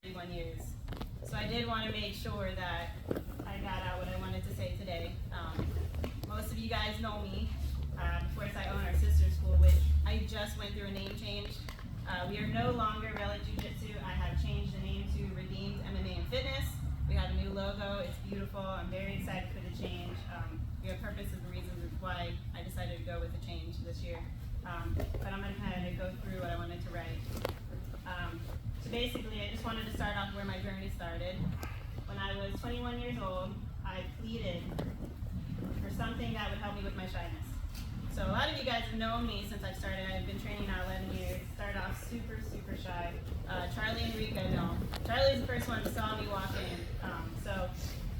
31 years. So I did want to make sure that I got out what I wanted to say today. Most of you guys know me. Of course, I own our sister school, which I just went through a name change. We are no longer Relic Jiu-Jitsu. I have changed the name to Redeemed MMA and Fitness. We have a new logo. It's beautiful. I'm very excited for the change. The purpose is the reasons why I decided to go with the change this year. But I'm going to kind of go through what I wanted to write. So basically, I just wanted to start off where my journey started. When I was 21 years old, I pleaded for something that would help me with my shyness. So a lot of you guys have known me since I've started. I've been training now 11 years. Started off super, super shy. Charlie and Rika know. Charlie's the first one who saw me walk in. So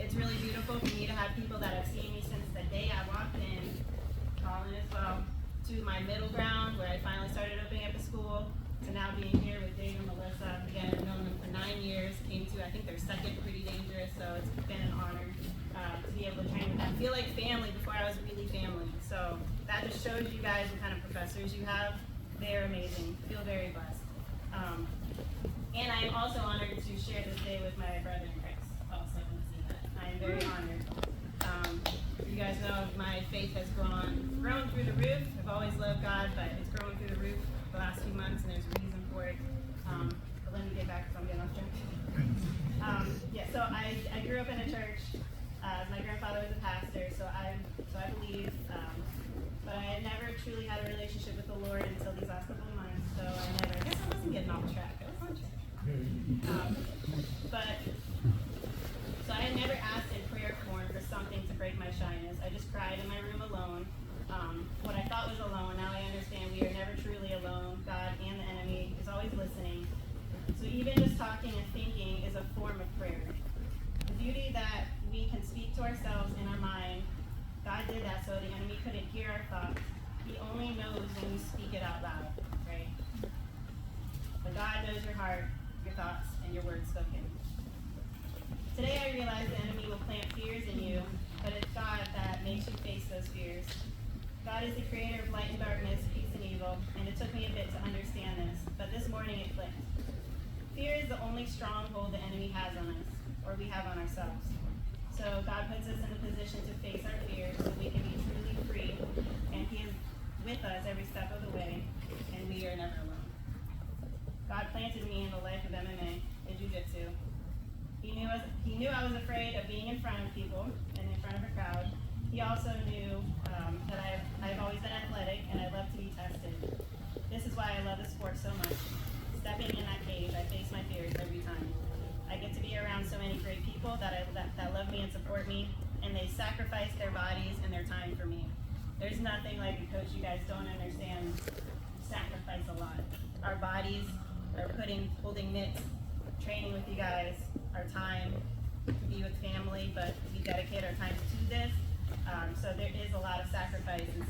it's really beautiful for me to have people that have seen me since the day I walked in, Colin as well, to my middle ground where I finally started opening up a school, to now being here with Dave and Melissa. Again, I've known them for 9 years. Came to, I think, their second Pretty Dangerous, so it's been an honor to be able to train with them. I feel like family before I was really family. So that just shows you guys what kind of professors you have. They're amazing. Feel very blessed. And I am also honored to share this day with my brother in Christ. Also, want to say that. I am very honored. You guys know my faith has grown through the roof. I've always loved God, but it's grown through the roof the last few months, and there's a reason for it. But let me get back because I'm getting off track. So I grew up in a church. My grandfather was a pastor, so I believe, but I had never truly had a relationship with the Lord until these last couple of months. So I guess I wasn't getting off track. I was on track. So I had never asked in prayer form for something to break my shyness. I just cried in my room alone. What I thought was alone, now I understand we are never truly alone. God and the enemy is always listening. So even just talking and thinking is a form of prayer. The beauty that we can speak to ourselves in our mind, God did that so the enemy couldn't hear our thoughts. He only knows when you speak it out loud, right? But God knows your heart, your thoughts, and your words spoken. Today I realize the enemy will plant fears in you, but it's God that makes you face those fears. God is the creator of light and darkness, peace and evil, and it took me a bit to understand this, but this morning it clicked. Fear is the only stronghold the enemy has on us, or we have on ourselves. So God puts us in a position to face our fears so we can be truly free, and He is with us every step of the way, and we are never alone. God planted me in the life of MMA and Jiu-Jitsu. He knew I was afraid of being in front of people and in front of a crowd. He also knew that I've always been athletic and I love to be tested. This is why I love the sport so much. Stepping in that cage, I face my fears every time. I get to be around so many great people that love me and support me, and they sacrifice their bodies and their time for me. There's nothing like a coach. You guys don't understand. Sacrifice a lot. Our bodies are holding mitts, training with you guys, our time to be with family, but we dedicate our time to this. So there is a lot of sacrifice, and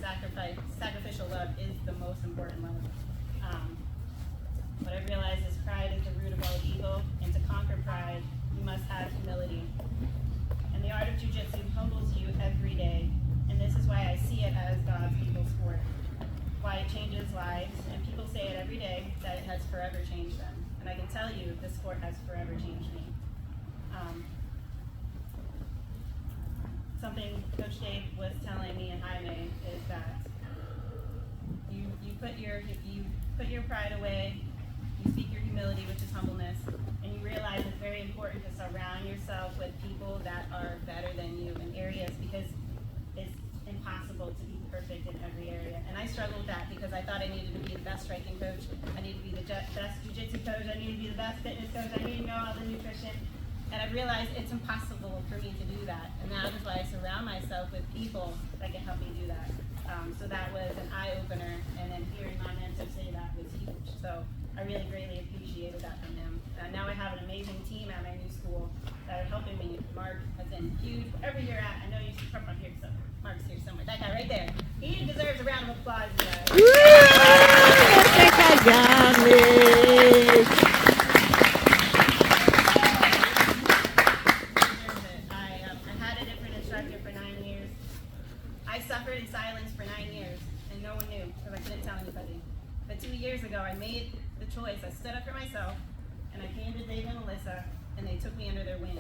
sacrificial love is the most important love. What I've realized is pride is the root of all evil, and to conquer pride, you must have humility. And the art of jiu-jitsu humbles you every day, and this is why I see it as God's people's sport. Why it changes lives, and people say it every day that it has forever changed them. And I can tell you, this sport has forever changed me. Something Coach Dave was telling me in Jaime is that you put your pride away, you speak your humility, which is humbleness, and you realize it's very important to surround yourself with people that are better than you in areas, because it's impossible to be perfect in every area. And I struggled with that because I thought I needed to be the best striking coach, I needed to be the best jiu-jitsu coach, I needed to be the best fitness coach, I needed to know all the nutrition. And I realized it's impossible for me to do that. And that is why I surround myself with people that can help me do that. So that was an eye-opener, and then hearing my mentor say that was huge. So I really greatly appreciated that from him. Now I have an amazing team at my new school that are helping me. Mark has been huge. Wherever you're at, I know you should come up here somewhere. Mark's here somewhere. That guy right there. He deserves a round of applause, guys. Woo! That guy got me. I suffered in silence for 9 years, and no one knew because I couldn't tell anybody. But 2 years ago, I made the choice. I stood up for myself, and I came to Dave and Melissa, they took me under their wing.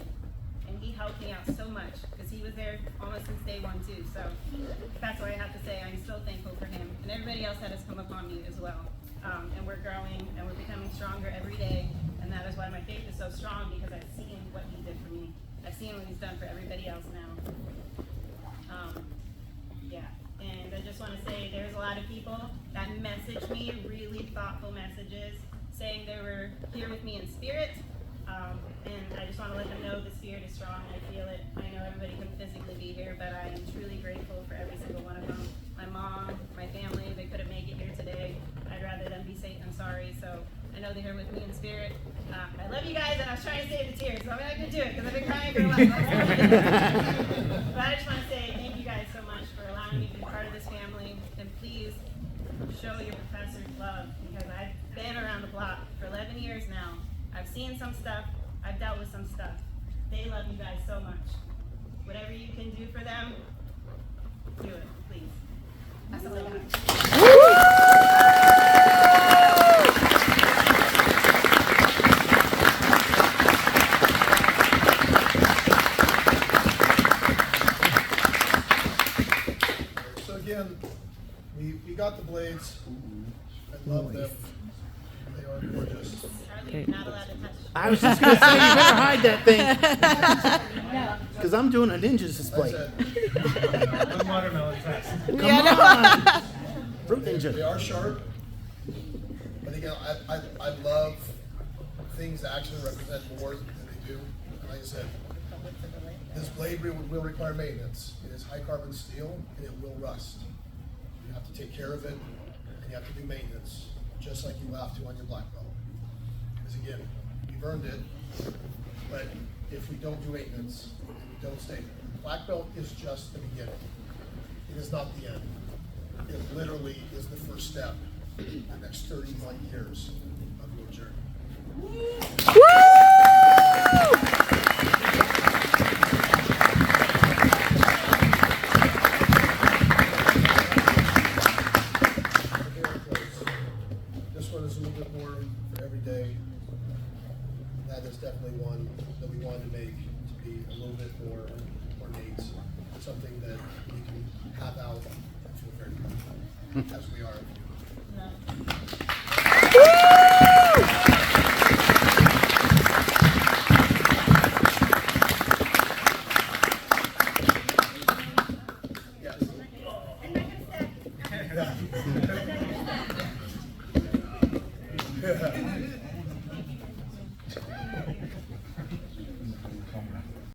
And he helped me out so much because he was there almost since day one too. So that's why I have to say I'm so thankful for him and everybody else that has come upon me as well. And we're growing and we're becoming stronger every day. And that is why my faith is so strong, because I've seen what he did for me. I've seen what he's done for everybody else now. Yeah, and I just want to say there's a lot of people that messaged me really thoughtful messages saying they were here with me in spirit. And I just want to let them know the spirit is strong. I feel it. I know everybody couldn't physically be here, but I am truly grateful for every single one of them. My mom, my family, they couldn't make it here today. I'd rather them be safe than sorry. So I know they're here with me in spirit. I love you guys, and I was trying to save the tears, so I'm not going to do it because I've been crying for a while. But I just want to say thank you guys so much for allowing me to be part of this family. And please show your professors love, because I've been around the block for 11 years now. I've seen some stuff. I've dealt with some stuff. They love you guys so much. Whatever you can do for them, do it, please. That's all I got. So again, we got the blades. I love them. They are gorgeous. Charlie, you're not allowed to touch. I was just gonna say, you better hide that thing. Because I'm doing a ninja's display. One watermelon test. Come on. Fruit They ninja. are sharp. But again, I love things that actually represent more than they do. And like I said, this blade will require maintenance. It is high carbon steel and it will rust. You have to take care of it and you have to do maintenance, just like you have to on your black belt. Because again, we've earned it, but if we don't do maintenance, we don't stay. Black belt is just the beginning. It is not the end. It literally is the first step in the next 31 years of your journey. This one is a little bit more for every day. That is definitely one that we wanted to make to be a little bit more ornate, something that we can have out and feel very comfortable as we are. No.